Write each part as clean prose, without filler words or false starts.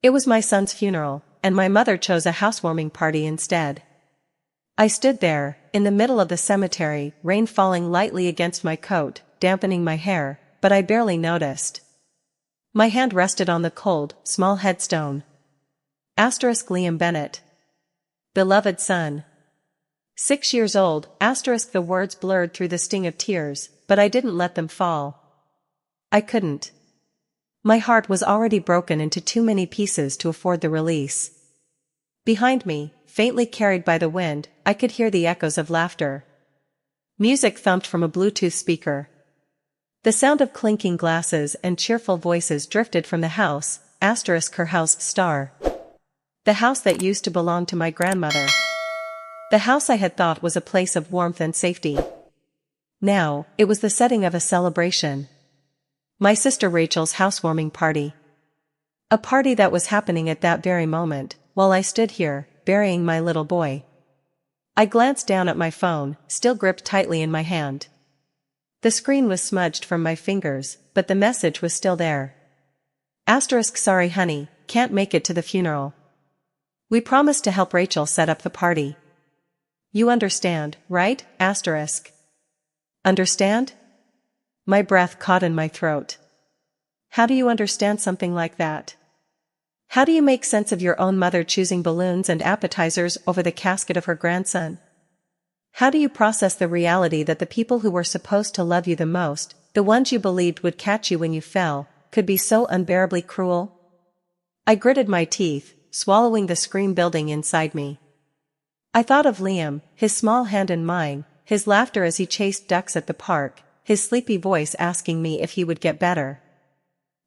It was my son's funeral, and my mother chose a housewarming party instead. I stood there, in the middle of the cemetery, rain falling lightly against my coat, dampening my hair, but I barely noticed. My hand rested on the cold, small headstone. Liam Bennett. Beloved son. 6 years old, the words blurred through the sting of tears, but I didn't let them fall. I couldn't. My heart was already broken into too many pieces to afford the release. Behind me, faintly carried by the wind, I could hear the echoes of laughter. Music thumped from a Bluetooth speaker. The sound of clinking glasses and cheerful voices drifted from the house, her house star. The house that used to belong to my grandmother. The house I had thought was a place of warmth and safety. Now, it was the setting of a celebration. My sister Rachel's housewarming party. A party that was happening at that very moment, while I stood here, burying my little boy. I glanced down at my phone, still gripped tightly in my hand. The screen was smudged from my fingers, but the message was still there. Sorry honey, can't make it to the funeral. We promised to help Rachel set up the party. You understand, right? Understand? My breath caught in my throat. How do you understand something like that? How do you make sense of your own mother choosing balloons and appetizers over the casket of her grandson? How do you process the reality that the people who were supposed to love you the most, the ones you believed would catch you when you fell, could be so unbearably cruel? I gritted my teeth, swallowing the scream building inside me. I thought of Liam, his small hand in mine, his laughter as he chased ducks at the park, his sleepy voice asking me if he would get better.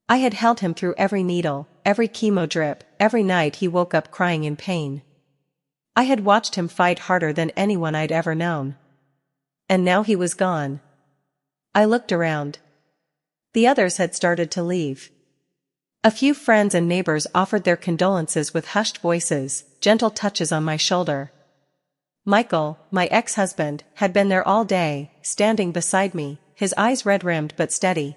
I had held him through every needle, every chemo drip, every night he woke up crying in pain. I had watched him fight harder than anyone I'd ever known. And now he was gone. I looked around. The others had started to leave. A few friends and neighbors offered their condolences with hushed voices, gentle touches on my shoulder. Michael, my ex-husband, had been there all day, standing beside me, his eyes red-rimmed but steady.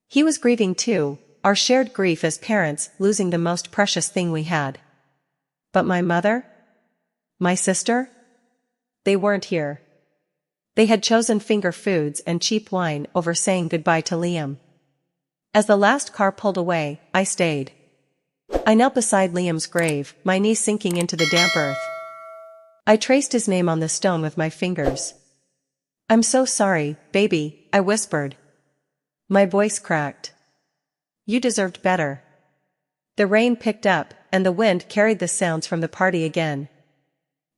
He was grieving too, our shared grief as parents losing the most precious thing we had. But my mother? My sister? They weren't here. They had chosen finger foods and cheap wine over saying goodbye to Liam. As the last car pulled away, I stayed. I knelt beside Liam's grave, my knees sinking into the damp earth. I traced his name on the stone with my fingers. I'm so sorry, baby, I whispered. My voice cracked. You deserved better. The rain picked up, and the wind carried the sounds from the party again.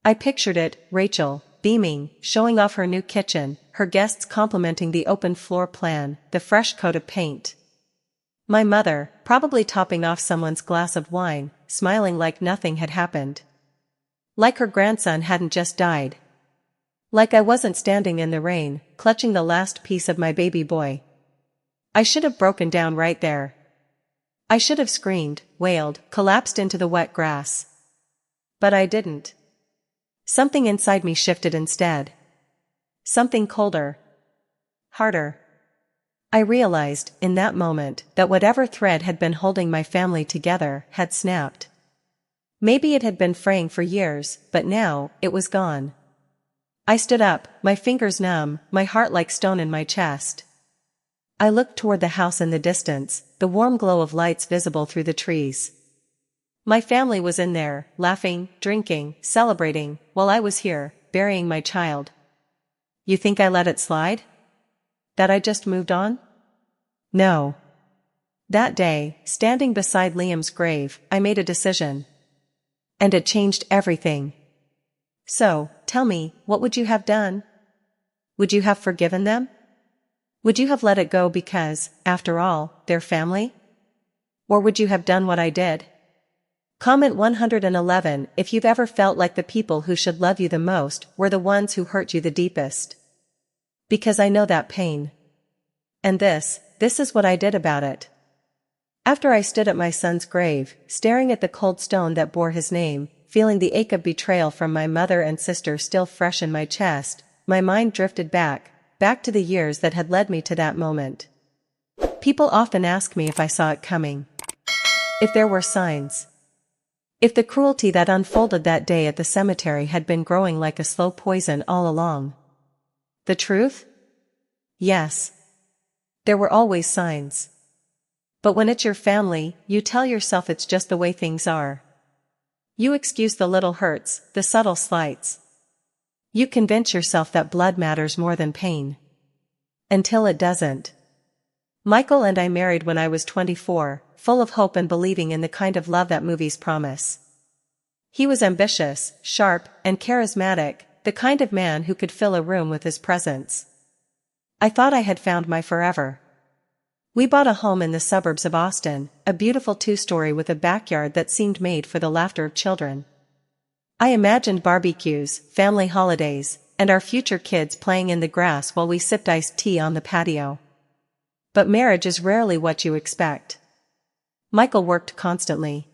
I pictured it, Rachel, beaming, showing off her new kitchen, her guests complimenting the open floor plan, the fresh coat of paint. My mother, probably topping off someone's glass of wine, smiling like nothing had happened. Like her grandson hadn't just died. Like I wasn't standing in the rain, clutching the last piece of my baby boy. I should have broken down right there. I should have screamed, wailed, collapsed into the wet grass. But I didn't. Something inside me shifted instead. Something colder. Harder. I realized, in that moment, that whatever thread had been holding my family together had snapped. Maybe it had been fraying for years, but now, it was gone. I stood up, my fingers numb, my heart like stone in my chest. I looked toward the house in the distance, the warm glow of lights visible through the trees. My family was in there, laughing, drinking, celebrating, while I was here, burying my child. You think I let it slide? That I just moved on? No. That day, standing beside Liam's grave, I made a decision. And it changed everything. So, tell me, what would you have done? Would you have forgiven them? Would you have let it go because, after all, they're family? Or would you have done what I did? Comment 111 if you've ever felt like the people who should love you the most were the ones who hurt you the deepest. Because I know that pain. And this is what I did about it. After I stood at my son's grave, staring at the cold stone that bore his name, feeling the ache of betrayal from my mother and sister still fresh in my chest, my mind drifted back to the years that had led me to that moment. People often ask me if I saw it coming. If there were signs. If the cruelty that unfolded that day at the cemetery had been growing like a slow poison all along. The truth? Yes. There were always signs. But when it's your family, you tell yourself it's just the way things are. You excuse the little hurts, the subtle slights. You convince yourself that blood matters more than pain. Until it doesn't. Michael and I married when I was 24, full of hope and believing in the kind of love that movies promise. He was ambitious, sharp, and charismatic, the kind of man who could fill a room with his presence. I thought I had found my forever. We bought a home in the suburbs of Austin, a beautiful two-story with a backyard that seemed made for the laughter of children. I imagined barbecues, family holidays, and our future kids playing in the grass while we sipped iced tea on the patio. But marriage is rarely what you expect. Michael worked constantly.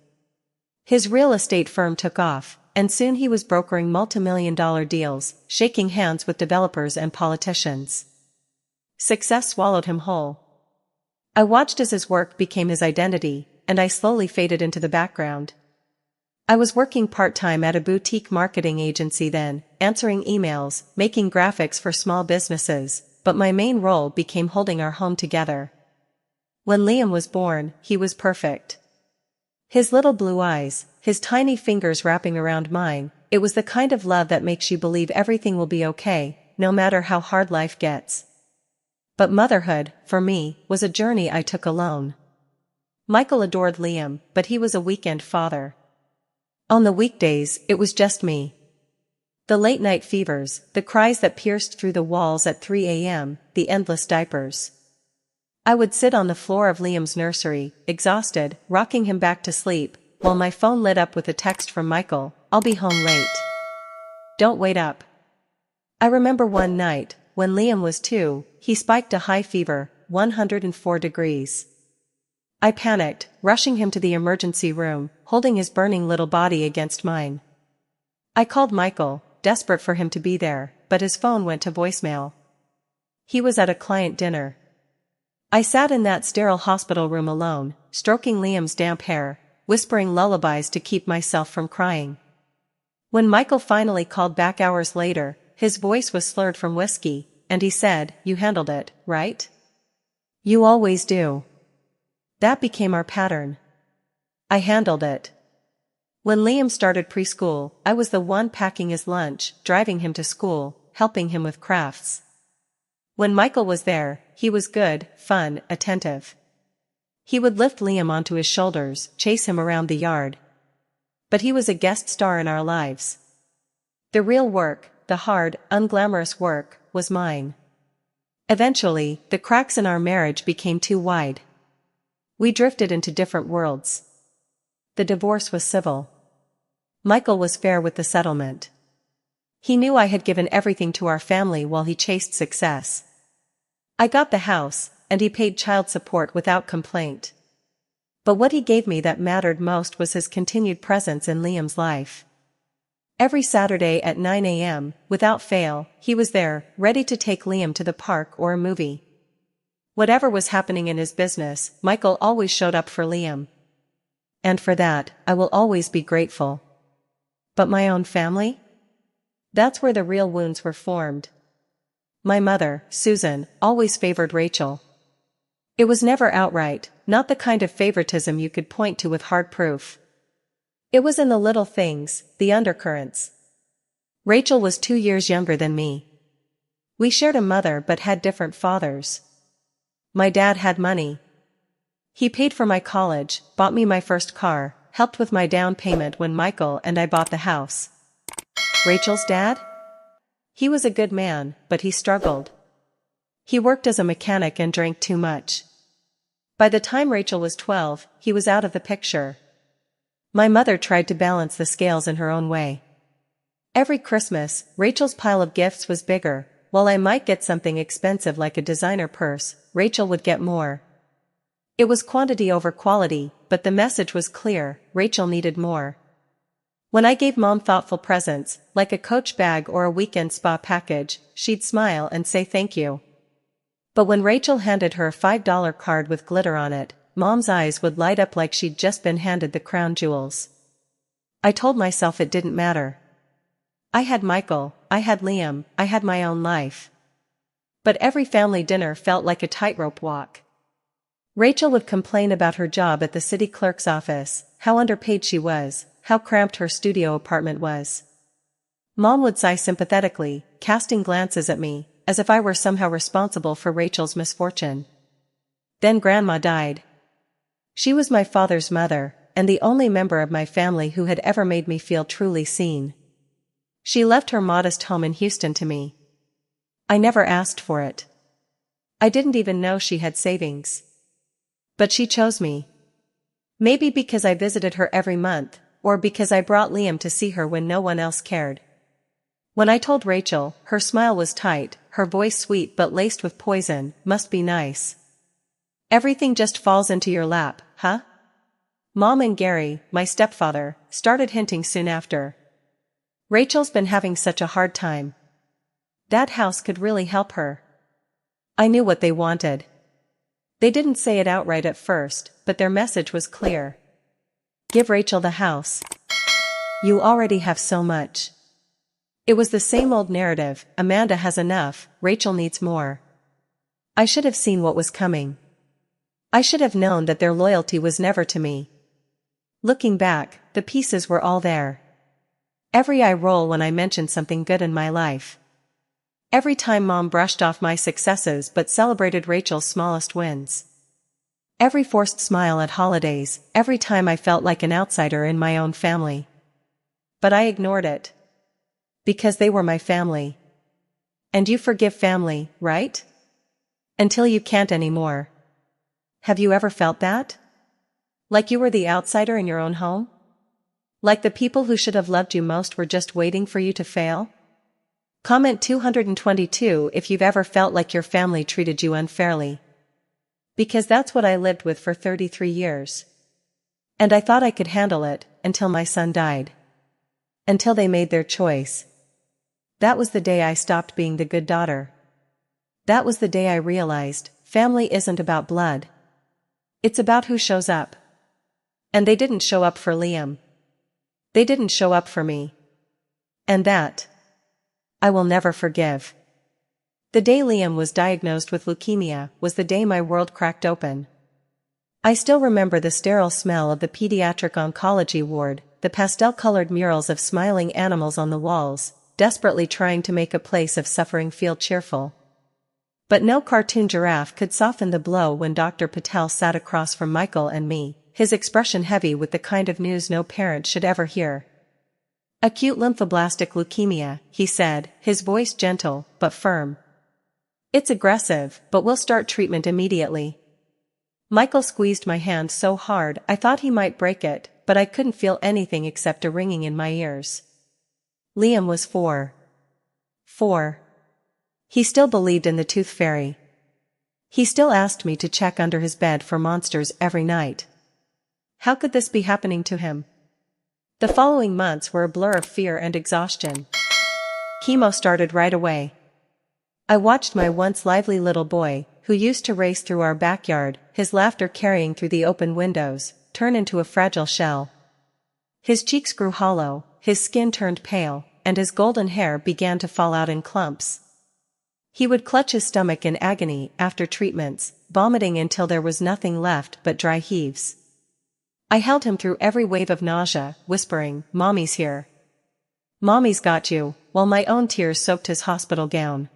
His real estate firm took off, and soon he was brokering multi-million-dollar deals, shaking hands with developers and politicians. Success swallowed him whole. I watched as his work became his identity, and I slowly faded into the background. I was working part-time at a boutique marketing agency then, answering emails, making graphics for small businesses, but my main role became holding our home together. When Liam was born, he was perfect. His little blue eyes, his tiny fingers wrapping around mine, it was the kind of love that makes you believe everything will be okay, no matter how hard life gets. But motherhood, for me, was a journey I took alone. Michael adored Liam, but he was a weekend father. On the weekdays, it was just me. The late-night fevers, the cries that pierced through the walls at 3 a.m., the endless diapers. I would sit on the floor of Liam's nursery, exhausted, rocking him back to sleep, while my phone lit up with a text from Michael, "I'll be home late. Don't wait up." I remember one night, when Liam was 2, he spiked a high fever, 104 degrees. I panicked, rushing him to the emergency room, holding his burning little body against mine. I called Michael, desperate for him to be there, but his phone went to voicemail. He was at a client dinner. I sat in that sterile hospital room alone, stroking Liam's damp hair, whispering lullabies to keep myself from crying. When Michael finally called back hours later, his voice was slurred from whiskey, and he said, "You handled it, right? You always do." That became our pattern. I handled it. When Liam started preschool, I was the one packing his lunch, driving him to school, helping him with crafts. When Michael was there, he was good, fun, attentive. He would lift Liam onto his shoulders, chase him around the yard. But he was a guest star in our lives. The real work, the hard, unglamorous work, was mine. Eventually, the cracks in our marriage became too wide. We drifted into different worlds. The divorce was civil. Michael was fair with the settlement. He knew I had given everything to our family while he chased success. I got the house, and he paid child support without complaint. But what he gave me that mattered most was his continued presence in Liam's life. Every Saturday at 9 a.m., without fail, he was there, ready to take Liam to the park or a movie. Whatever was happening in his business, Michael always showed up for Liam. And for that, I will always be grateful. But my own family? That's where the real wounds were formed. My mother, Susan, always favored Rachel. It was never outright, not the kind of favoritism you could point to with hard proof. It was in the little things, the undercurrents. Rachel was 2 years younger than me. We shared a mother but had different fathers. My dad had money. He paid for my college, bought me my first car, helped with my down payment when Michael and I bought the house. Rachel's dad? He was a good man, but he struggled. He worked as a mechanic and drank too much. By the time Rachel was 12, he was out of the picture. My mother tried to balance the scales in her own way. Every Christmas, Rachel's pile of gifts was bigger. While I might get something expensive like a designer purse, Rachel would get more. It was quantity over quality, but the message was clear: Rachel needed more. When I gave Mom thoughtful presents, like a Coach bag or a weekend spa package, she'd smile and say thank you. But when Rachel handed her a $5 card with glitter on it, Mom's eyes would light up like she'd just been handed the crown jewels. I told myself it didn't matter. I had Michael, I had Liam, I had my own life. But every family dinner felt like a tightrope walk. Rachel would complain about her job at the city clerk's office, how underpaid she was, how cramped her studio apartment was. Mom would sigh sympathetically, casting glances at me, as if I were somehow responsible for Rachel's misfortune. Then Grandma died. She was my father's mother, and the only member of my family who had ever made me feel truly seen. She left her modest home in Houston to me. I never asked for it. I didn't even know she had savings. But she chose me. Maybe because I visited her every month, or because I brought Liam to see her when no one else cared. When I told Rachel, her smile was tight, her voice sweet but laced with poison, "Must be nice. Everything just falls into your lap, huh?" Mom and Gary, my stepfather, started hinting soon after. Rachel's been having such a hard time. That house could really help her. I knew what they wanted. They didn't say it outright at first, but their message was clear. Give Rachel the house. You already have so much. It was the same old narrative, Amanda has enough, Rachel needs more. I should have seen what was coming. I should have known that their loyalty was never to me. Looking back, the pieces were all there. Every eye roll when I mentioned something good in my life. Every time Mom brushed off my successes but celebrated Rachel's smallest wins. Every forced smile at holidays, every time I felt like an outsider in my own family. But I ignored it. Because they were my family. And you forgive family, right? Until you can't anymore. Have you ever felt that? Like you were the outsider in your own home? Like the people who should have loved you most were just waiting for you to fail? Comment 222 if you've ever felt like your family treated you unfairly. Because that's what I lived with for 33 years. And I thought I could handle it, until my son died. Until they made their choice. That was the day I stopped being the good daughter. That was the day I realized, family isn't about blood. It's about who shows up. And they didn't show up for Liam. They didn't show up for me. And that I will never forgive. The day Liam was diagnosed with leukemia was the day my world cracked open. I still remember the sterile smell of the pediatric oncology ward, the pastel-colored murals of smiling animals on the walls, desperately trying to make a place of suffering feel cheerful. But no cartoon giraffe could soften the blow when Dr. Patel sat across from Michael and me, his expression heavy with the kind of news no parent should ever hear. Acute lymphoblastic leukemia, he said, his voice gentle, but firm. It's aggressive, but we'll start treatment immediately. Michael squeezed my hand so hard I thought he might break it, but I couldn't feel anything except a ringing in my ears. Liam was 4. He still believed in the tooth fairy. He still asked me to check under his bed for monsters every night. How could this be happening to him? The following months were a blur of fear and exhaustion. Chemo started right away. I watched my once lively little boy, who used to race through our backyard, his laughter carrying through the open windows, turn into a fragile shell. His cheeks grew hollow, his skin turned pale, and his golden hair began to fall out in clumps. He would clutch his stomach in agony after treatments, vomiting until there was nothing left but dry heaves. I held him through every wave of nausea, whispering, "Mommy's here. Mommy's got you," while my own tears soaked his hospital gown.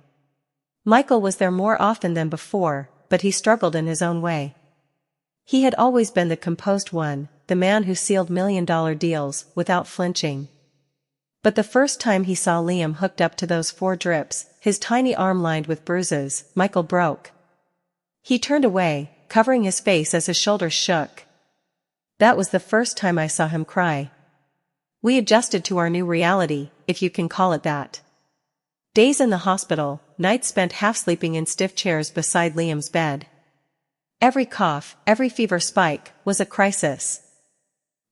Michael was there more often than before, but he struggled in his own way. He had always been the composed one, the man who sealed million-dollar deals, without flinching. But the first time he saw Liam hooked up to those 4 drips, his tiny arm lined with bruises, Michael broke. He turned away, covering his face as his shoulders shook. That was the first time I saw him cry. We adjusted to our new reality, if you can call it that. Days in the hospital, nights spent half sleeping in stiff chairs beside Liam's bed. Every cough, every fever spike, was a crisis.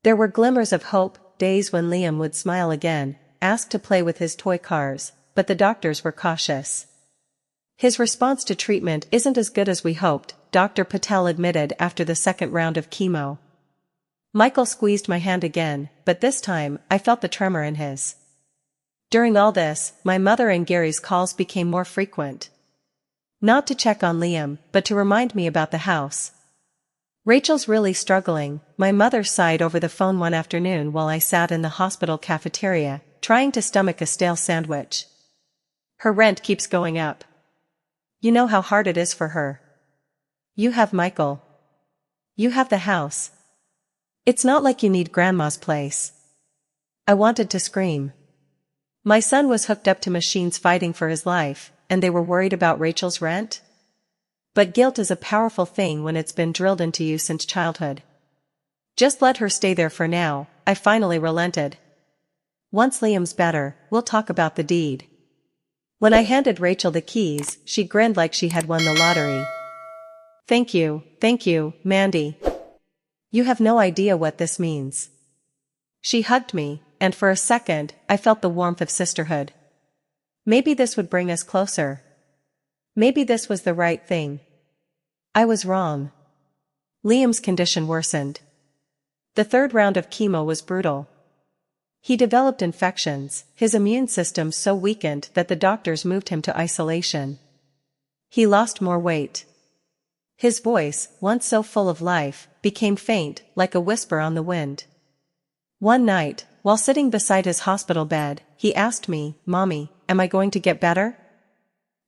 There were glimmers of hope, days when Liam would smile again, ask to play with his toy cars, but the doctors were cautious. His response to treatment isn't as good as we hoped, Dr. Patel admitted after the second round of chemo. Michael squeezed my hand again, but this time, I felt the tremor in his. During all this, my mother and Gary's calls became more frequent. Not to check on Liam, but to remind me about the house. "Rachel's really struggling," my mother sighed over the phone one afternoon while I sat in the hospital cafeteria, trying to stomach a stale sandwich. "Her rent keeps going up. You know how hard it is for her. You have Michael. You have the house. It's not like you need grandma's place." I wanted to scream. My son was hooked up to machines fighting for his life, and they were worried about Rachel's rent? But guilt is a powerful thing when it's been drilled into you since childhood. "Just let her stay there for now," I finally relented. "Once Liam's better, we'll talk about the deed." When I handed Rachel the keys, she grinned like she had won the lottery. Thank you, Mandy. You have no idea what this means." She hugged me, and for a second, I felt the warmth of sisterhood. Maybe this would bring us closer. Maybe this was the right thing. I was wrong. Liam's condition worsened. The third round of chemo was brutal. He developed infections, his immune system so weakened that the doctors moved him to isolation. He lost more weight. His voice, once so full of life, became faint, like a whisper on the wind. One night, while sitting beside his hospital bed, he asked me, "Mommy, am I going to get better?"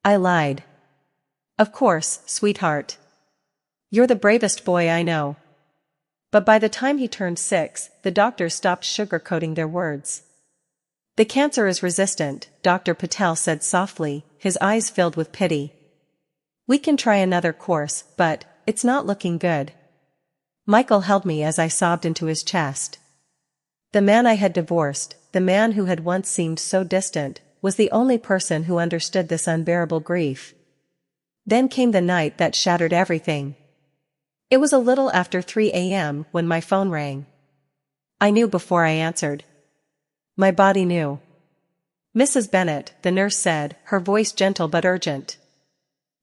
I lied. "Of course, sweetheart. You're the bravest boy I know." But by the time he turned 6, the doctors stopped sugarcoating their words. "The cancer is resistant," Dr. Patel said softly, his eyes filled with pity. "We can try another course, but it's not looking good." Michael held me as I sobbed into his chest. The man I had divorced, the man who had once seemed so distant, was the only person who understood this unbearable grief. Then came the night that shattered everything. It was a little after 3 a.m. when my phone rang. I knew before I answered. My body knew. "Mrs. Bennett," the nurse said, her voice gentle but urgent.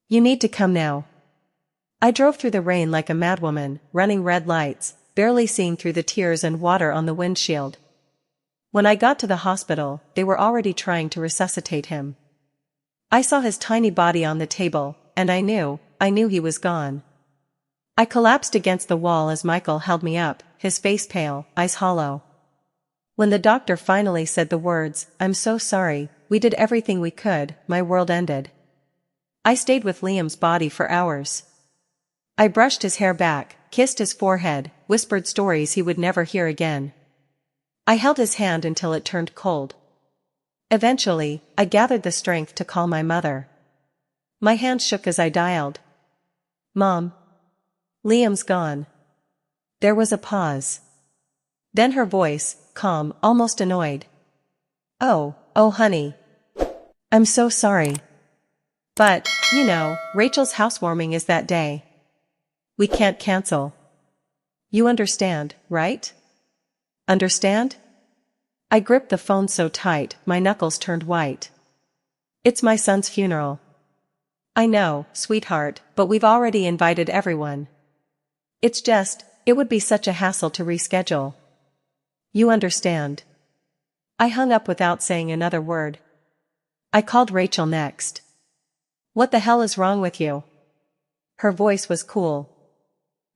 "You need to come now." I drove through the rain like a madwoman, running red lights, barely seeing through the tears and water on the windshield. When I got to the hospital, they were already trying to resuscitate him. I saw his tiny body on the table, and I knew he was gone. I collapsed against the wall as Michael held me up, his face pale, eyes hollow. When the doctor finally said the words, "I'm so sorry, we did everything we could," my world ended. I stayed with Liam's body for hours. I brushed his hair back, kissed his forehead, whispered stories he would never hear again. I held his hand until it turned cold. Eventually, I gathered the strength to call my mother. My hand shook as I dialed. "Mom. Liam's gone." There was a pause. Then her voice, calm, almost annoyed. Oh, honey. I'm so sorry. But, Rachel's housewarming is that day. We can't cancel. You understand, right? Understand?" I gripped the phone so tight, my knuckles turned white. "It's my son's funeral." "I know, sweetheart, but we've already invited everyone. It would be such a hassle to reschedule. You understand." I hung up without saying another word. I called Rachel next. "What the hell is wrong with you?" Her voice was cool.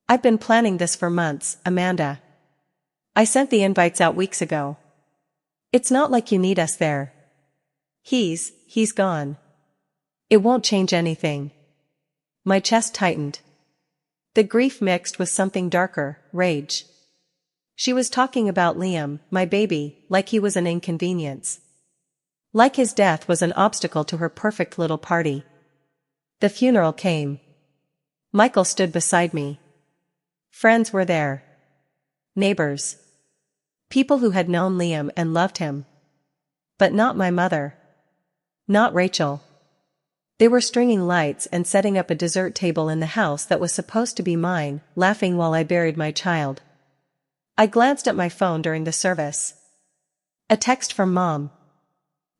"I've been planning this for months, Amanda. I sent the invites out weeks ago. It's not like you need us there. He's gone. It won't change anything." My chest tightened. The grief mixed with something darker, rage. She was talking about Liam, my baby, like he was an inconvenience. Like his death was an obstacle to her perfect little party. The funeral came. Michael stood beside me. Friends were there. Neighbors. People who had known Liam and loved him. But not my mother. Not Rachel. They were stringing lights and setting up a dessert table in the house that was supposed to be mine, laughing while I buried my child. I glanced at my phone during the service. A text from Mom.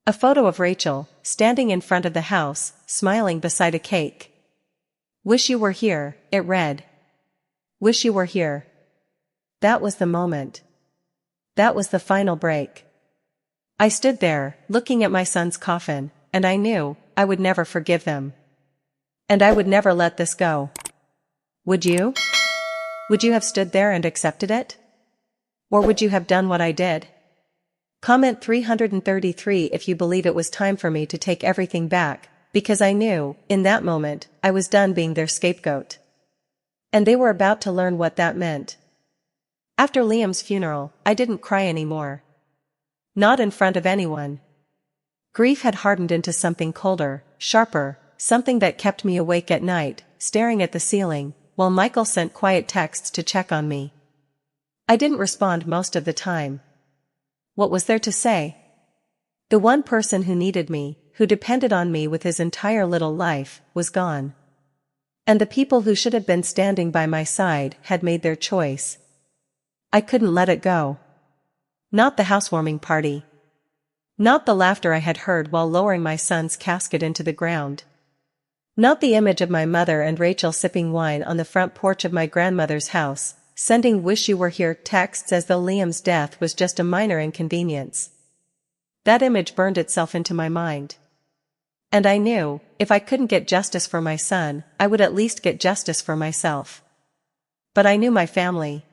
A photo of Rachel, standing in front of the house, smiling beside a cake. Wish you were here, it read. Wish you were here. That was the moment. That was the final break. I stood there, looking at my son's coffin, and I knew I would never forgive them. And I would never let this go. Would you? Would you have stood there and accepted it? Or would you have done what I did? Comment 333 if you believe it was time for me to take everything back, because I knew, in that moment, I was done being their scapegoat. And they were about to learn what that meant. After Liam's funeral, I didn't cry anymore. Not in front of anyone. Grief had hardened into something colder, sharper, something that kept me awake at night, staring at the ceiling, while Michael sent quiet texts to check on me. I didn't respond most of the time. What was there to say? The one person who needed me, who depended on me with his entire little life, was gone. And the people who should have been standing by my side had made their choice. I couldn't let it go. Not the housewarming party. Not the laughter I had heard while lowering my son's casket into the ground. Not the image of my mother and Rachel sipping wine on the front porch of my grandmother's house, sending wish you were here texts as though Liam's death was just a minor inconvenience. That image burned itself into my mind. And I knew, if I couldn't get justice for my son, I would at least get justice for myself. But I knew my family.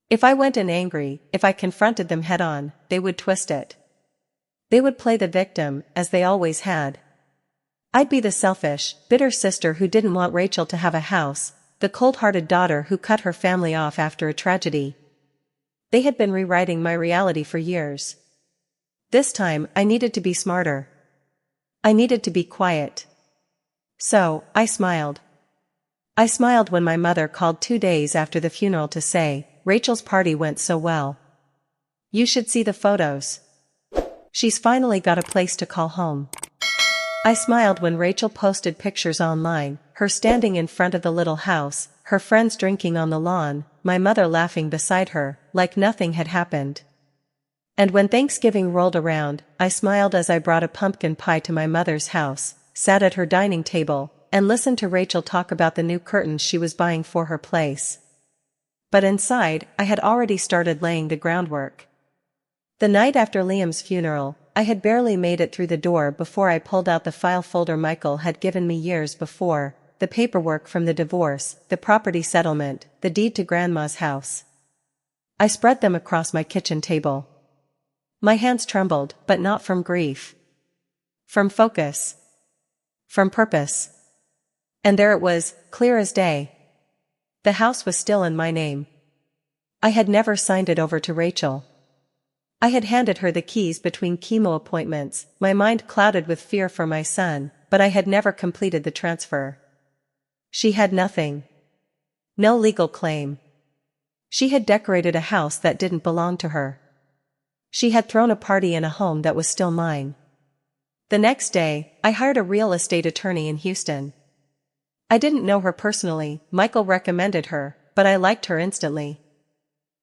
If I went in angry, if I confronted them head-on, they would twist it. They would play the victim, as they always had. I'd be the selfish, bitter sister who didn't want Rachel to have a house, the cold-hearted daughter who cut her family off after a tragedy. They had been rewriting my reality for years. This time, I needed to be smarter. I needed to be quiet. So, I smiled. I smiled when my mother called 2 days after the funeral to say, "Rachel's party went so well. You should see the photos. She's finally got a place to call home." I smiled when Rachel posted pictures online, her standing in front of the little house, her friends drinking on the lawn, my mother laughing beside her, like nothing had happened. And when Thanksgiving rolled around, I smiled as I brought a pumpkin pie to my mother's house, sat at her dining table, and listened to Rachel talk about the new curtains she was buying for her place. But inside, I had already started laying the groundwork. The night after Liam's funeral, I had barely made it through the door before I pulled out the file folder Michael had given me years before, the paperwork from the divorce, the property settlement, the deed to Grandma's house. I spread them across my kitchen table. My hands trembled, but not from grief. From focus. From purpose. And there it was, clear as day. The house was still in my name. I had never signed it over to Rachel. I had handed her the keys between chemo appointments, my mind clouded with fear for my son, but I had never completed the transfer. She had nothing. No legal claim. She had decorated a house that didn't belong to her. She had thrown a party in a home that was still mine. The next day, I hired a real estate attorney in Houston. I didn't know her personally, Michael recommended her, but I liked her instantly.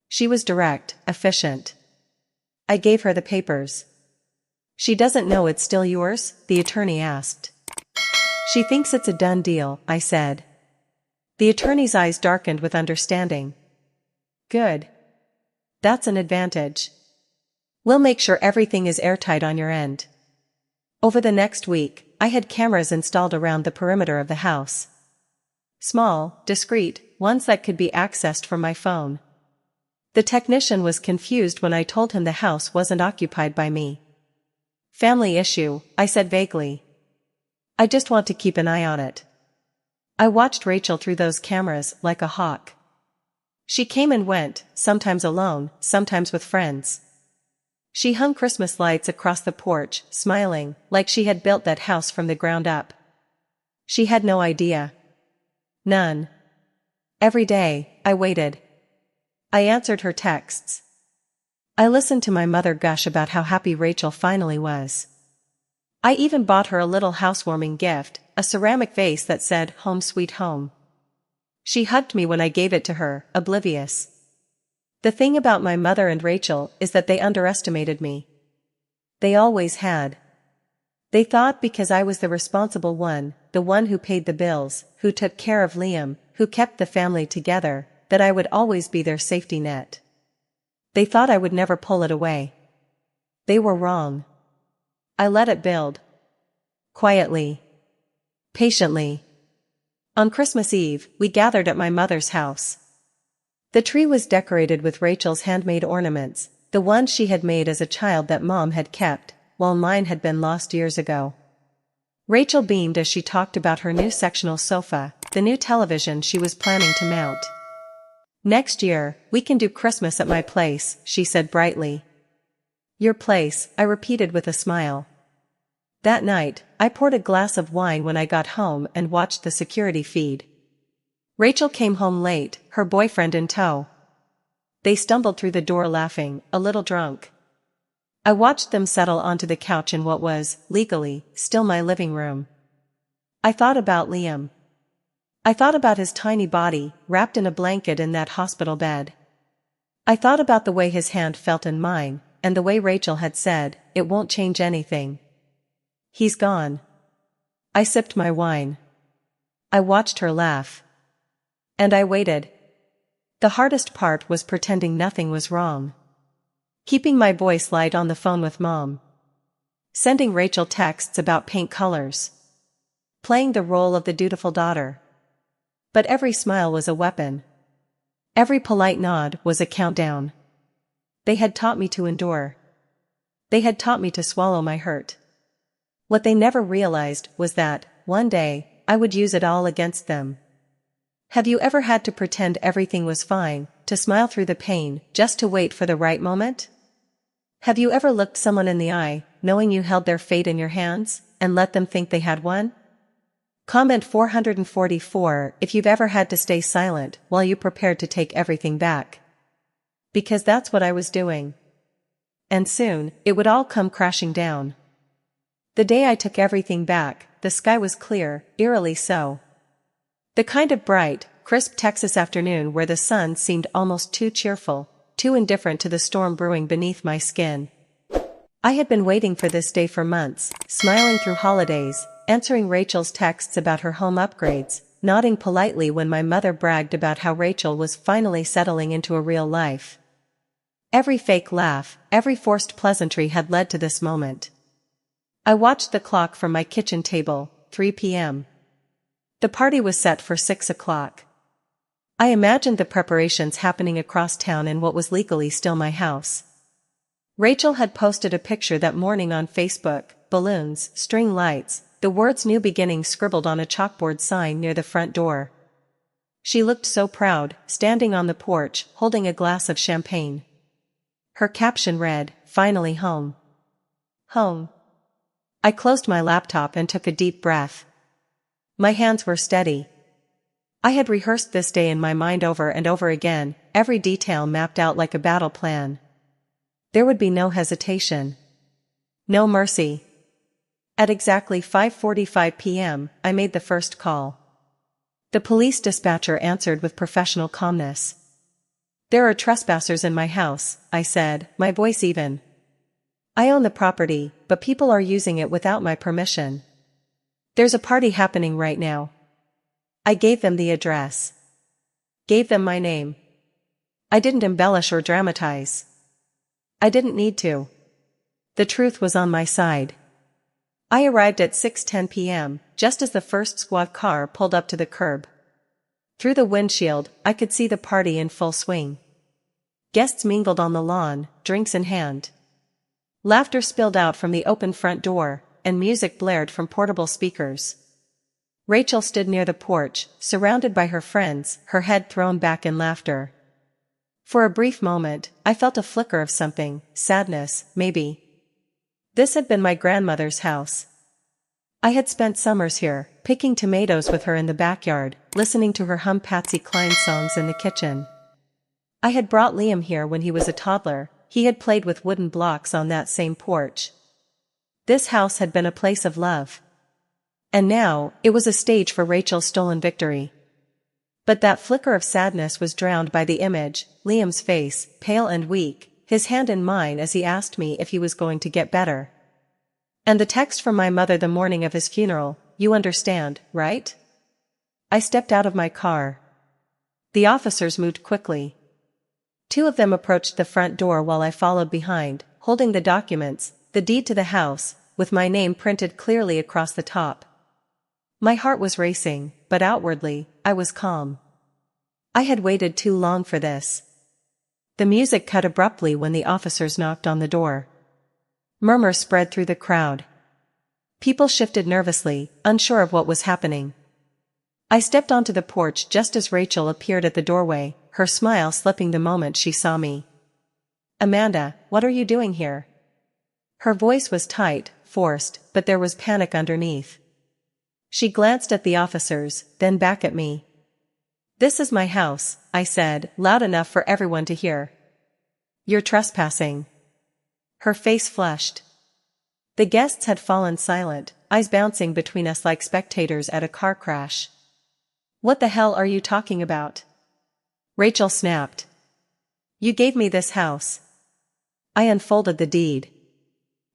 She was direct, efficient. I gave her the papers. "She doesn't know it's still yours?" the attorney asked. "She thinks it's a done deal," I said. The attorney's eyes darkened with understanding. "Good. That's an advantage. We'll make sure everything is airtight on your end." Over the next week, I had cameras installed around the perimeter of the house. Small, discreet, ones that could be accessed from my phone. The technician was confused when I told him the house wasn't occupied by me. "Family issue," I said vaguely. "I just want to keep an eye on it." I watched Rachel through those cameras like a hawk. She came and went, sometimes alone, sometimes with friends. She hung Christmas lights across the porch, smiling, like she had built that house from the ground up. She had no idea. None. Every day, I waited. I answered her texts. I listened to my mother gush about how happy Rachel finally was. I even bought her a little housewarming gift, a ceramic vase that said, "Home Sweet Home." She hugged me when I gave it to her, oblivious. The thing about my mother and Rachel is that they underestimated me. They always had. They thought because I was the responsible one, the one who paid the bills, who took care of Liam, who kept the family together, that I would always be their safety net. They thought I would never pull it away. They were wrong. I let it build. Quietly. Patiently. On Christmas Eve, we gathered at my mother's house. The tree was decorated with Rachel's handmade ornaments, the ones she had made as a child that Mom had kept, while mine had been lost years ago. Rachel beamed as she talked about her new sectional sofa, the new television she was planning to mount. "Next year, we can do Christmas at my place," she said brightly. "Your place," I repeated with a smile. That night, I poured a glass of wine when I got home and watched the security feed. Rachel came home late, her boyfriend in tow. They stumbled through the door laughing, a little drunk. I watched them settle onto the couch in what was, legally, still my living room. I thought about Liam. I thought about his tiny body, wrapped in a blanket in that hospital bed. I thought about the way his hand felt in mine, and the way Rachel had said, "It won't change anything. He's gone." I sipped my wine. I watched her laugh. And I waited. The hardest part was pretending nothing was wrong. Keeping my voice light on the phone with Mom. Sending Rachel texts about paint colors. Playing the role of the dutiful daughter. But every smile was a weapon. Every polite nod was a countdown. They had taught me to endure. They had taught me to swallow my hurt. What they never realized was that, one day, I would use it all against them. Have you ever had to pretend everything was fine, to smile through the pain, just to wait for the right moment? Have you ever looked someone in the eye, knowing you held their fate in your hands, and let them think they had won? Comment 444 if you've ever had to stay silent while you prepared to take everything back. Because that's what I was doing. And soon, it would all come crashing down. The day I took everything back, the sky was clear, eerily so. The kind of bright, crisp Texas afternoon where the sun seemed almost too cheerful, too indifferent to the storm brewing beneath my skin. I had been waiting for this day for months, smiling through holidays, answering Rachel's texts about her home upgrades, nodding politely when my mother bragged about how Rachel was finally settling into a real life. Every fake laugh, every forced pleasantry had led to this moment. I watched the clock from my kitchen table, 3 p.m. The party was set for 6 o'clock. I imagined the preparations happening across town in what was legally still my house. Rachel had posted a picture that morning on Facebook, balloons, string lights, the words "New Beginning" scribbled on a chalkboard sign near the front door. She looked so proud, standing on the porch, holding a glass of champagne. Her caption read, "Finally home." Home. I closed my laptop and took a deep breath. My hands were steady. I had rehearsed this day in my mind over and over again, every detail mapped out like a battle plan. There would be no hesitation. No mercy. At exactly 5:45 p.m., I made the first call. The police dispatcher answered with professional calmness. "There are trespassers in my house," I said, my voice even. "I own the property, but people are using it without my permission. There's a party happening right now." I gave them the address. Gave them my name. I didn't embellish or dramatize. I didn't need to. The truth was on my side. I arrived at 6:10 p.m., just as the first squad car pulled up to the curb. Through the windshield, I could see the party in full swing. Guests mingled on the lawn, drinks in hand. Laughter spilled out from the open front door, and music blared from portable speakers. Rachel stood near the porch, surrounded by her friends, her head thrown back in laughter. For a brief moment, I felt a flicker of something, sadness, maybe. This had been my grandmother's house. I had spent summers here, picking tomatoes with her in the backyard, listening to her hum Patsy Cline songs in the kitchen. I had brought Liam here when he was a toddler. He had played with wooden blocks on that same porch. This house had been a place of love. And now, it was a stage for Rachel's stolen victory. But that flicker of sadness was drowned by the image, Liam's face, pale and weak, his hand in mine as he asked me if he was going to get better. And the text from my mother the morning of his funeral, you understand, right? I stepped out of my car. The officers moved quickly. Two of them approached the front door while I followed behind, holding the documents, the deed to the house, with my name printed clearly across the top. My heart was racing, but outwardly, I was calm. I had waited too long for this. The music cut abruptly when the officers knocked on the door. Murmurs spread through the crowd. People shifted nervously, unsure of what was happening. I stepped onto the porch just as Rachel appeared at the doorway, her smile slipping the moment she saw me. "Amanda, what are you doing here?" Her voice was tight, forced, but there was panic underneath. She glanced at the officers, then back at me. "This is my house," I said, loud enough for everyone to hear. "You're trespassing." Her face flushed. The guests had fallen silent, eyes bouncing between us like spectators at a car crash. "What the hell are you talking about?" Rachel snapped. "You gave me this house." I unfolded the deed.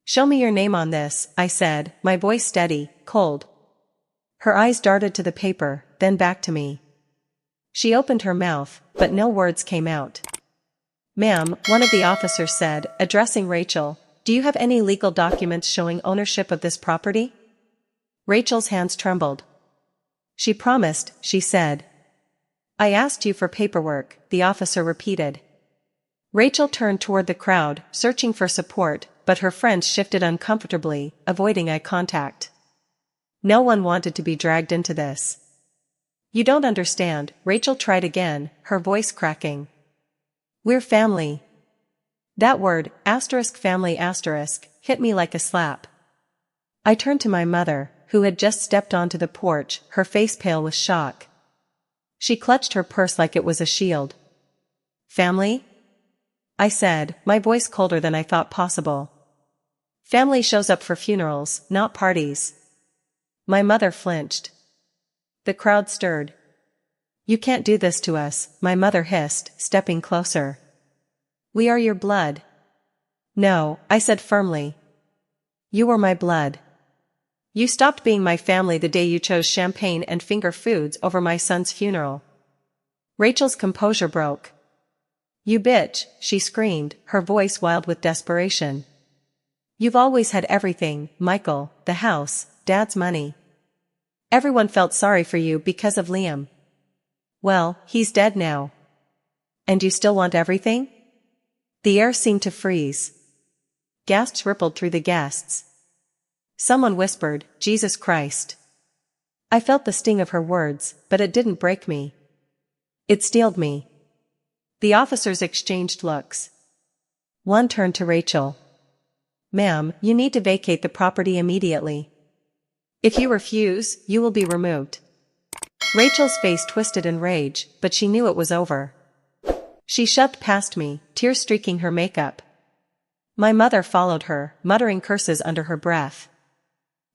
"Show me your name on this," I said, my voice steady, cold. Her eyes darted to the paper, then back to me. She opened her mouth, but no words came out. "Ma'am," one of the officers said, addressing Rachel, "do you have any legal documents showing ownership of this property?" Rachel's hands trembled. "She promised," she said. "I asked you for paperwork," the officer repeated. Rachel turned toward the crowd, searching for support, but her friends shifted uncomfortably, avoiding eye contact. No one wanted to be dragged into this. "You don't understand," Rachel tried again, her voice cracking. "We're family." That word, family hit me like a slap. I turned to my mother, who had just stepped onto the porch, her face pale with shock. She clutched her purse like it was a shield. "Family?" I said, my voice colder than I thought possible. "Family shows up for funerals, not parties." My mother flinched. The crowd stirred. "You can't do this to us," my mother hissed, stepping closer. "We are your blood." "No," I said firmly. "You were my blood. You stopped being my family the day you chose champagne and finger foods over my son's funeral." Rachel's composure broke. "You bitch," she screamed, her voice wild with desperation. "You've always had everything, Michael, the house, Dad's money. Everyone felt sorry for you because of Liam. Well, he's dead now. And you still want everything?" The air seemed to freeze. Gasps rippled through the guests. Someone whispered, "Jesus Christ." I felt the sting of her words, but it didn't break me. It steeled me. The officers exchanged looks. One turned to Rachel. "Ma'am, you need to vacate the property immediately. If you refuse, you will be removed." Rachel's face twisted in rage, but she knew it was over. She shoved past me, tears streaking her makeup. My mother followed her, muttering curses under her breath.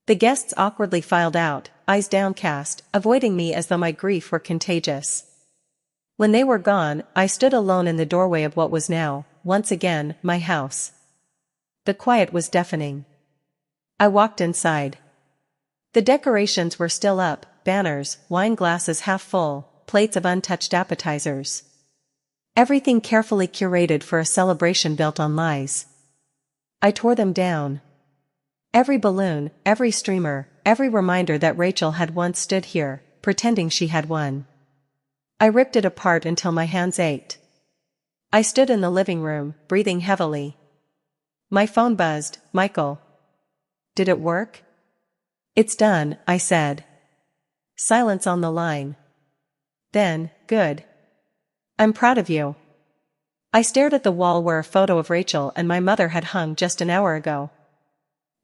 The guests awkwardly filed out, eyes downcast, avoiding me as though my grief were contagious. When they were gone, I stood alone in the doorway of what was now, once again, my house. The quiet was deafening. I walked inside. The decorations were still up, banners, wine glasses half full, plates of untouched appetizers. Everything carefully curated for a celebration built on lies. I tore them down. Every balloon, every streamer, every reminder that Rachel had once stood here, pretending she had won. I ripped it apart until my hands ached. I stood in the living room, breathing heavily. My phone buzzed. "Michael." "Did it work?" "It's done," I said. Silence on the line. Then, "Good. I'm proud of you." I stared at the wall where a photo of Rachel and my mother had hung just an hour ago.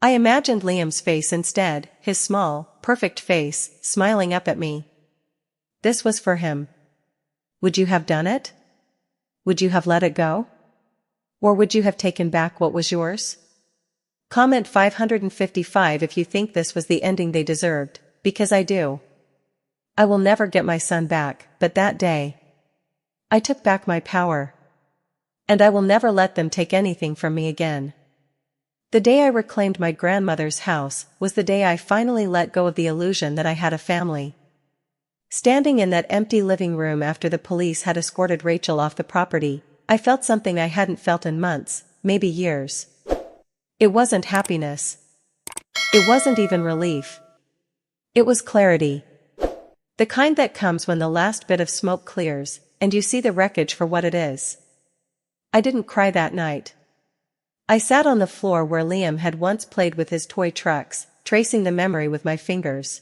I imagined Liam's face instead, his small, perfect face, smiling up at me. This was for him. Would you have done it? Would you have let it go? Or would you have taken back what was yours? Comment 555 if you think this was the ending they deserved, because I do. I will never get my son back, but that day, I took back my power. And I will never let them take anything from me again. The day I reclaimed my grandmother's house was the day I finally let go of the illusion that I had a family. Standing in that empty living room after the police had escorted Rachel off the property, I felt something I hadn't felt in months, maybe years. It wasn't happiness. It wasn't even relief. It was clarity. The kind that comes when the last bit of smoke clears, and you see the wreckage for what it is. I didn't cry that night. I sat on the floor where Liam had once played with his toy trucks, tracing the memory with my fingers.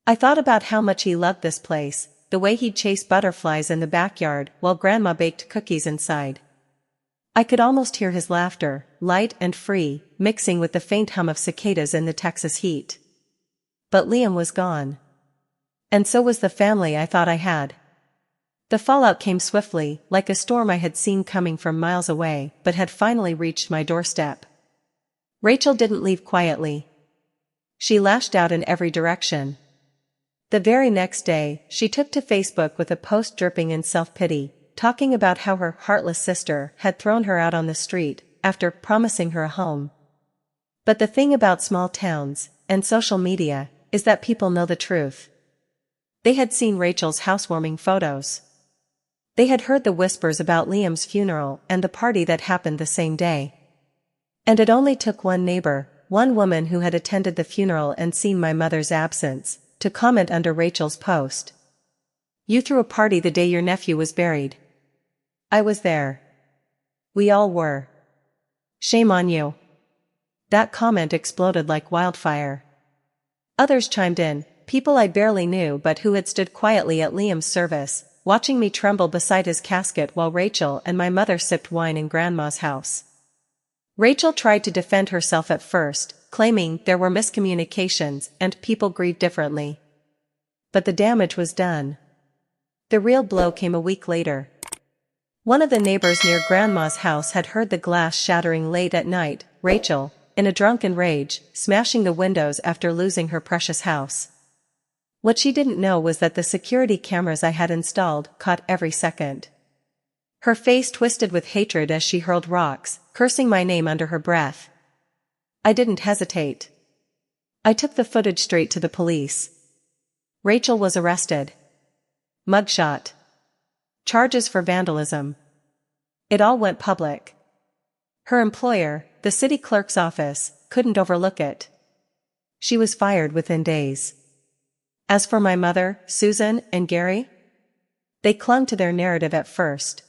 I thought about how much he loved this place, the way he'd chase butterflies in the backyard while Grandma baked cookies inside. I could almost hear his laughter, light and free, mixing with the faint hum of cicadas in the Texas heat. But Liam was gone. And so was the family I thought I had. The fallout came swiftly, like a storm I had seen coming from miles away, but had finally reached my doorstep. Rachel didn't leave quietly. She lashed out in every direction. The very next day, she took to Facebook with a post dripping in self-pity, talking about how her heartless sister had thrown her out on the street, after promising her a home. But the thing about small towns, and social media, is that people know the truth. They had seen Rachel's housewarming photos. They had heard the whispers about Liam's funeral and the party that happened the same day. And it only took one neighbor, one woman who had attended the funeral and seen my mother's absence, to comment under Rachel's post. "You threw a party the day your nephew was buried." I was there. We all were. Shame on you. That comment exploded like wildfire. Others chimed in, people I barely knew but who had stood quietly at Liam's service, watching me tremble beside his casket while Rachel and my mother sipped wine in Grandma's house. Rachel tried to defend herself at first, claiming there were miscommunications and people grieved differently. But the damage was done. The real blow came a week later. One of the neighbors near Grandma's house had heard the glass shattering late at night, Rachel, in a drunken rage, smashing the windows after losing her precious house. What she didn't know was that the security cameras I had installed caught every second. Her face twisted with hatred as she hurled rocks, cursing my name under her breath. I didn't hesitate. I took the footage straight to the police. Rachel was arrested. Mugshot. Charges for vandalism. It all went public. Her employer, the city clerk's office, couldn't overlook it. She was fired within days. As for my mother, Susan, and Gary, they clung to their narrative at first.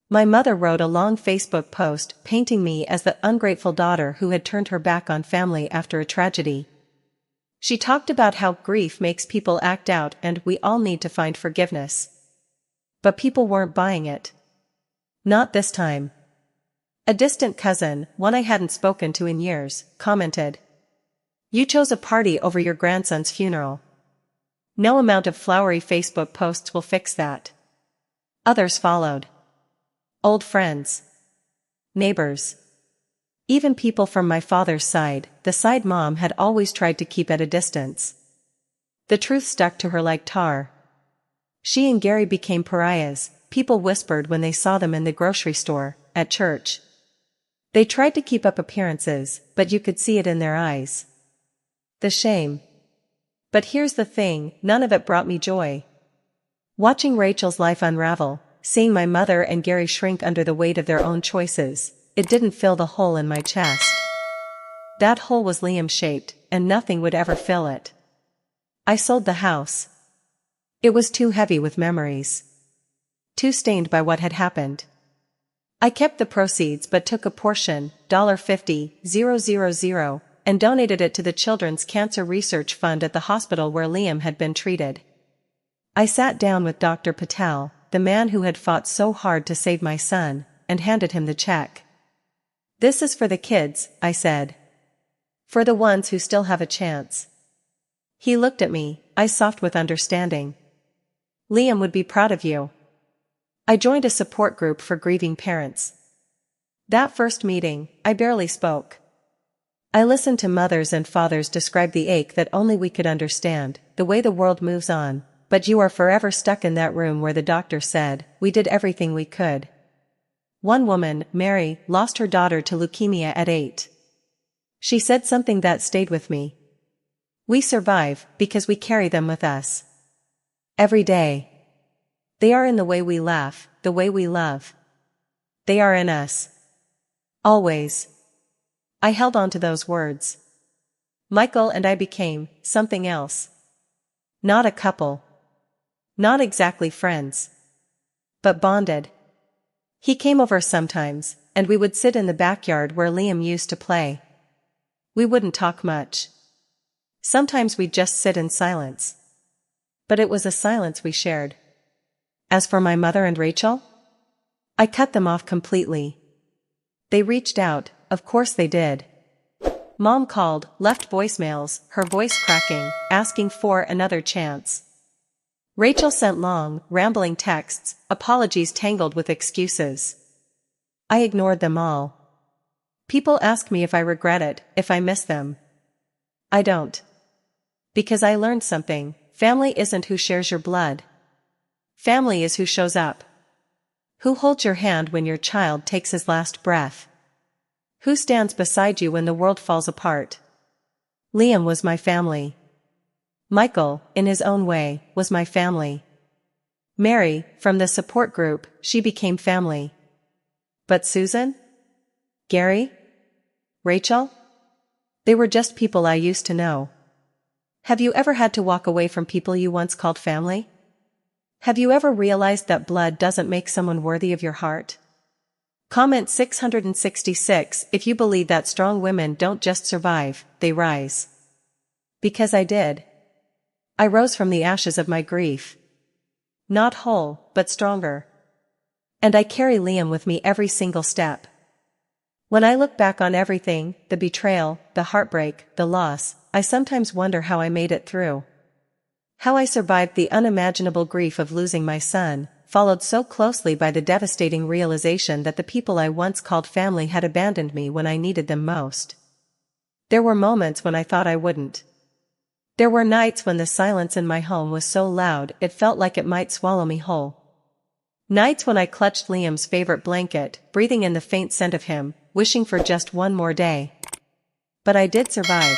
My mother wrote a long Facebook post painting me as the ungrateful daughter who had turned her back on family after a tragedy. She talked about how grief makes people act out and we all need to find forgiveness. But people weren't buying it. Not this time. A distant cousin, one I hadn't spoken to in years, commented, "You chose a party over your grandson's funeral. No amount of flowery Facebook posts will fix that." Others followed. Old friends. Neighbors. Even people from my father's side, the side Mom had always tried to keep at a distance. The truth stuck to her like tar. She and Gary became pariahs, people whispered when they saw them in the grocery store, at church. They tried to keep up appearances, but you could see it in their eyes. The shame. But here's the thing, none of it brought me joy. Watching Rachel's life unravel, seeing my mother and Gary shrink under the weight of their own choices, it didn't fill the hole in my chest. That hole was Liam-shaped, and nothing would ever fill it. I sold the house. It was too heavy with memories. Too stained by what had happened. I kept the proceeds but took a portion, $50,000, and donated it to the Children's Cancer Research Fund at the hospital where Liam had been treated. I sat down with Dr. Patel, the man who had fought so hard to save my son, and handed him the check. "This is for the kids," I said. "For the ones who still have a chance." He looked at me, eyes soft with understanding. "Liam would be proud of you." I joined a support group for grieving parents. That first meeting, I barely spoke. I listened to mothers and fathers describe the ache that only we could understand, the way the world moves on, but you are forever stuck in that room where the doctor said, "We did everything we could." One woman, Mary, lost her daughter to leukemia at 8. She said something that stayed with me. We survive because we carry them with us. Every day. They are in the way we laugh, the way we love. They are in us. Always. I held on to those words. Michael and I became something else. Not a couple. Not exactly friends. But bonded. He came over sometimes, and we would sit in the backyard where Liam used to play. We wouldn't talk much. Sometimes we'd just sit in silence. But it was a silence we shared. As for my mother and Rachel? I cut them off completely. They reached out, of course they did. Mom called, left voicemails, her voice cracking, asking for another chance. Rachel sent long, rambling texts, apologies tangled with excuses. I ignored them all. People ask me if I regret it, if I miss them. I don't. Because I learned something: family isn't who shares your blood. Family is who shows up. Who holds your hand when your child takes his last breath. Who stands beside you when the world falls apart. Liam was my family. Michael, in his own way, was my family. Mary, from the support group, she became family. But Susan? Gary? Rachel? They were just people I used to know. Have you ever had to walk away from people you once called family? Have you ever realized that blood doesn't make someone worthy of your heart? Comment 666 if you believe that strong women don't just survive, they rise. Because I did. I rose from the ashes of my grief. Not whole, but stronger. And I carry Liam with me every single step. When I look back on everything, the betrayal, the heartbreak, the loss, I sometimes wonder how I made it through. How I survived the unimaginable grief of losing my son, followed so closely by the devastating realization that the people I once called family had abandoned me when I needed them most. There were moments when I thought I wouldn't. There were nights when the silence in my home was so loud it felt like it might swallow me whole. Nights when I clutched Liam's favorite blanket, breathing in the faint scent of him, wishing for just one more day. But I did survive.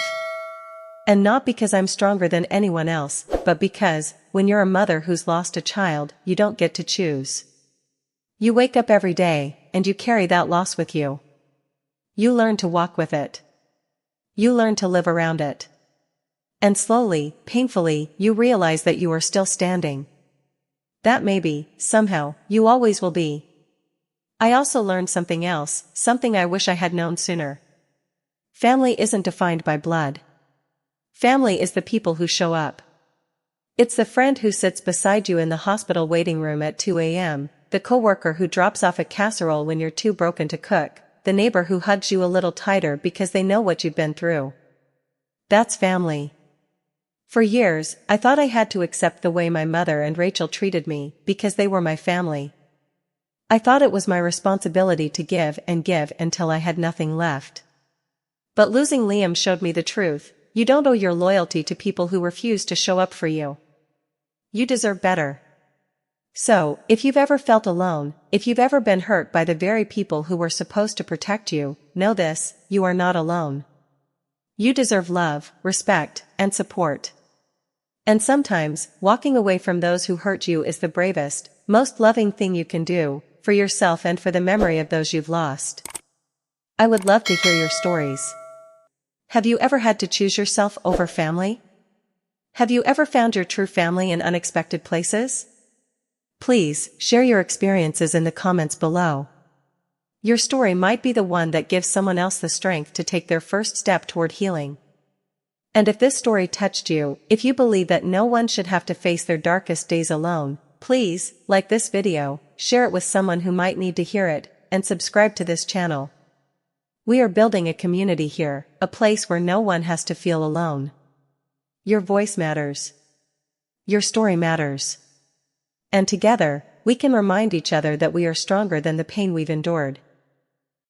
And not because I'm stronger than anyone else, but because, when you're a mother who's lost a child, you don't get to choose. You wake up every day, and you carry that loss with you. You learn to walk with it. You learn to live around it. And slowly, painfully, you realize that you are still standing. That maybe, somehow, you always will be. I also learned something else, something I wish I had known sooner. Family isn't defined by blood. Family is the people who show up. It's the friend who sits beside you in the hospital waiting room at 2 a.m., the coworker who drops off a casserole when you're too broken to cook, the neighbor who hugs you a little tighter because they know what you've been through. That's family. For years, I thought I had to accept the way my mother and Rachel treated me, because they were my family. I thought it was my responsibility to give until I had nothing left. But losing Liam showed me the truth: you don't owe your loyalty to people who refuse to show up for you. You deserve better. So, if you've ever felt alone, if you've ever been hurt by the very people who were supposed to protect you, know this: you are not alone. You deserve love, respect, and support. And sometimes, walking away from those who hurt you is the bravest, most loving thing you can do, for yourself and for the memory of those you've lost. I would love to hear your stories. Have you ever had to choose yourself over family? Have you ever found your true family in unexpected places? Please, share your experiences in the comments below. Your story might be the one that gives someone else the strength to take their first step toward healing. And if this story touched you, if you believe that no one should have to face their darkest days alone, please, like this video, share it with someone who might need to hear it, and subscribe to this channel. We are building a community here, a place where no one has to feel alone. Your voice matters. Your story matters. And together, we can remind each other that we are stronger than the pain we've endured.